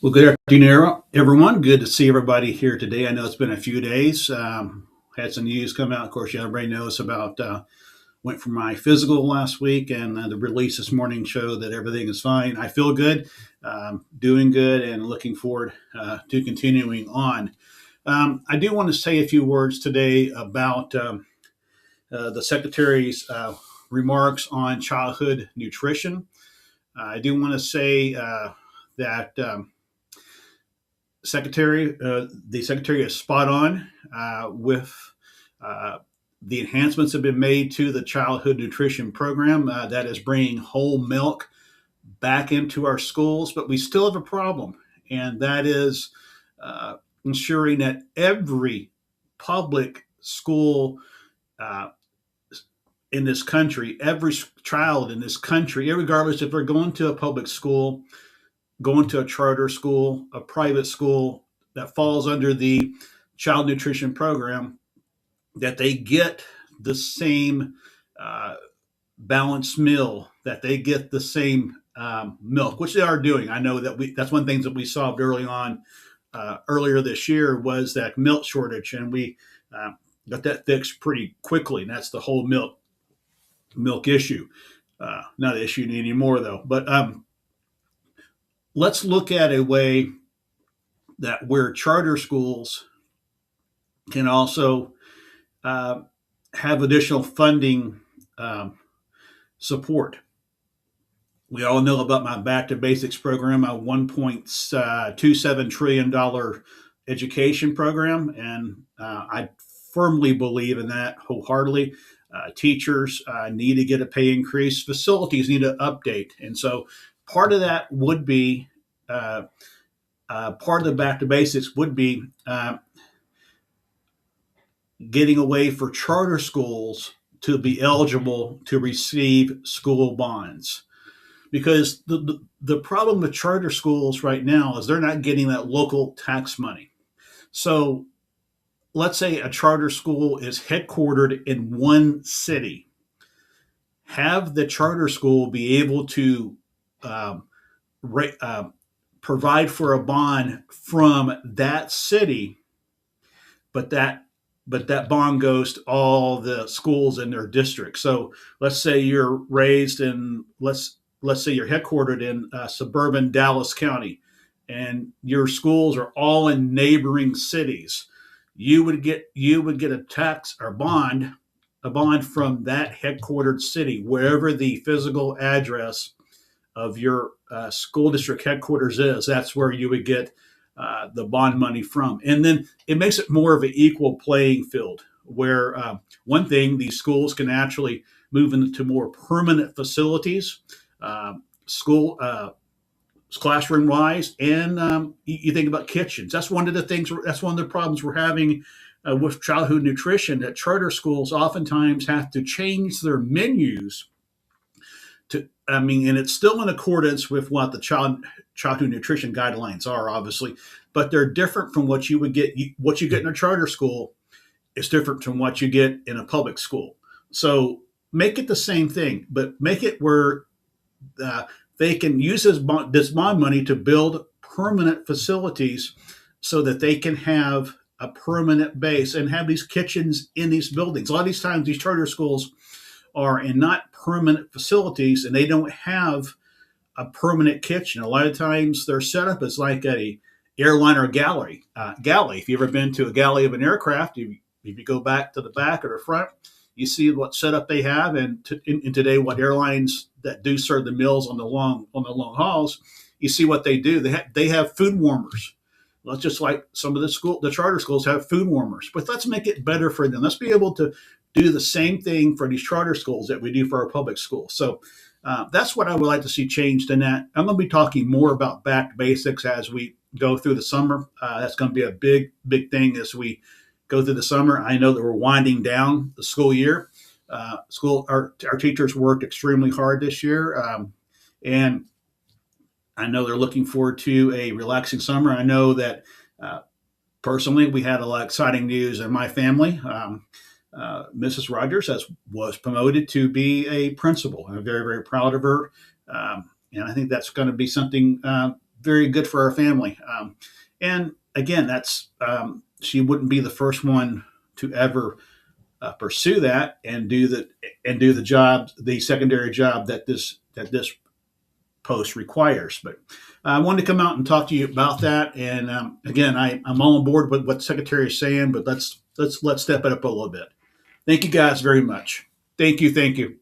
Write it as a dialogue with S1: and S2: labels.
S1: Well, good afternoon, everyone. Good to see everybody here today. I know it's been a few days. Had some news come out. Of course, everybody knows about went for my physical last week, and the release this morning showed that everything is fine. I feel good, doing good, and looking forward to continuing on. I do want to say a few words today about the Secretary's remarks on childhood nutrition. I do want to say that. The secretary is spot on with uh, the enhancements have been made to the childhood nutrition program that is bringing whole milk back into our schools, but we still have a problem, and that is uh, ensuring that every public school uh, in this country, every child in this country, regardless if they're going to a public school, going to a charter school, a private school that falls under the child nutrition program, that they get the same uh, balanced meal, that they get the same milk, which they are doing. I know that that's one thing that we solved early on earlier this year was that milk shortage, and we got that fixed pretty quickly. And that's the whole milk issue. Not an issue anymore though. But let's look at a way that where charter schools can also uh, have additional funding um, support. We all know about my Back to Basics program, my $1.27 trillion education program, and I firmly believe in that wholeheartedly. Teachers need to get a pay increase, facilities need to update, and so part of that would be part of the Back to Basics would be getting a way for charter schools to be eligible to receive school bonds. Because the problem with charter schools right now is they're not getting that local tax money. So let's say a charter school is headquartered in one city. Have the charter school be able to um, provide for a bond from that city, but that bond goes to all the schools in their district. So let's say you're raised in let's say you're headquartered in suburban Dallas County, and your schools are all in neighboring cities. You would get a tax or bond from that headquartered city, wherever the physical address of your school district headquarters is. That's where you would get the bond money from. And then it makes it more of an equal playing field where one thing, these schools can actually move into more permanent facilities, school classroom wise, and you think about kitchens. That's one of the things. That's one of the problems we're having with childhood nutrition. That charter schools oftentimes have to change their menus and it's still in accordance with what the childhood nutrition guidelines are, obviously, but they're different from what you would get. What you get in a charter school is different from what you get in a public school. So make it the same thing, but make it where uh, they can use this bond money to build permanent facilities so that they can have a permanent base and have these kitchens in these buildings. A lot of these times, these charter schools are in not permanent facilities, and they don't have a permanent kitchen. A lot of times their setup is like a airliner galley. If you've ever been to a galley of an aircraft, if you go back to the back or the front, you see what setup they have. And in today, what airlines that do serve the meals on the long hauls, you see what they do. They have food warmers. Well, just like some of the charter schools have food warmers, but let's make it better for them. Let's be able to do the same thing for these charter schools that we do for our public schools. So that's what I would like to see changed in that. I'm going to be talking more about Back to Basics as we go through the summer. That's going to be a big thing as we go through the summer. I know that we're winding down the school year. Our teachers worked extremely hard this year, and I know they're looking forward to a relaxing summer. I know that personally, we had a lot of exciting news in my family. Mrs. Rogers was promoted to be a principal. I'm very, very proud of her. And I think that's going to be something very good for our family. And again, that's she wouldn't be the first one to ever pursue that and do the job, the secondary job that this post requires. But I wanted to come out and talk to you about that. And again, I'm all on board with what the secretary is saying, but let's step it up a little bit. Thank you guys very much. Thank you.